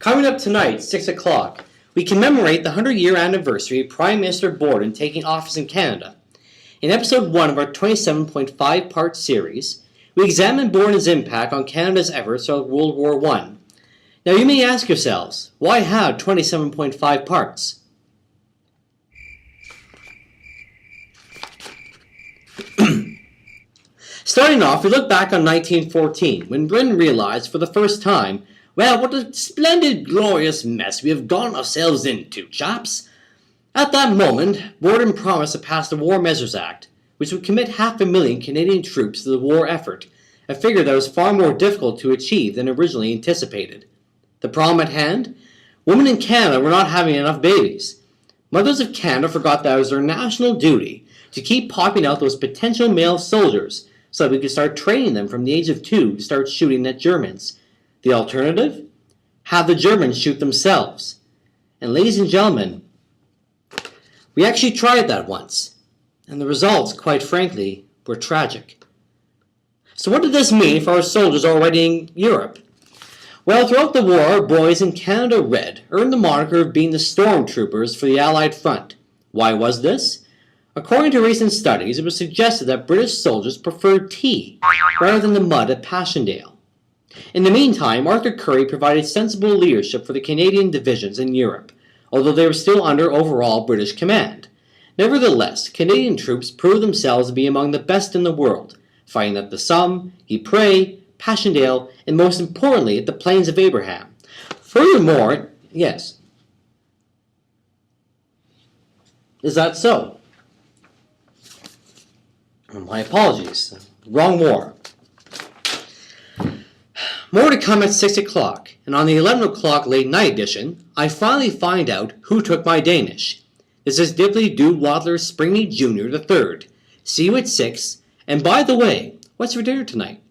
Coming up tonight, 6 o'clock, we commemorate the 100-year anniversary of Prime Minister Borden taking office in Canada. In episode 1 of our 27.5-part series, we examine Borden's impact on Canada's efforts throughout World War I. Now you may ask yourselves, why have 27.5 parts? Starting off, we look back on 1914, when Britain realized for the first time, well, what a splendid, glorious mess we have gotten ourselves into, chaps. At that moment, Borden promised to pass the War Measures Act, which would commit 500,000 Canadian troops to the war effort, a figure that was far more difficult to achieve than originally anticipated. The problem at hand? Women in Canada were not having enough babies. Mothers of Canada forgot that it was their national duty to keep popping out those potential male soldiers so that we could start training them from the age of 2 to start shooting at Germans. The alternative? Have the Germans shoot themselves. And ladies and gentlemen, we actually tried that once, and the results, quite frankly, were tragic. So what did this mean for our soldiers already in Europe? Well, throughout the war, our boys in Canada Red earned the moniker of being the stormtroopers for the Allied front. Why was this? According to recent studies, it was suggested that British soldiers preferred tea rather than the mud at Passchendaele. In the meantime, Arthur Currie provided sensible leadership for the Canadian divisions in Europe, although they were still under overall British command. Nevertheless, Canadian troops proved themselves to be among the best in the world, fighting at the Somme, Ypres, Passchendaele, and most importantly at the Plains of Abraham. Furthermore, yes. Is that so? My apologies. Wrong war. More to come at 6 o'clock, and on the 11 o'clock late night edition, I finally find out who took my Danish. This is Diddley Do Waddler Springy Jr. III. See you at 6, and by the way, what's for dinner tonight?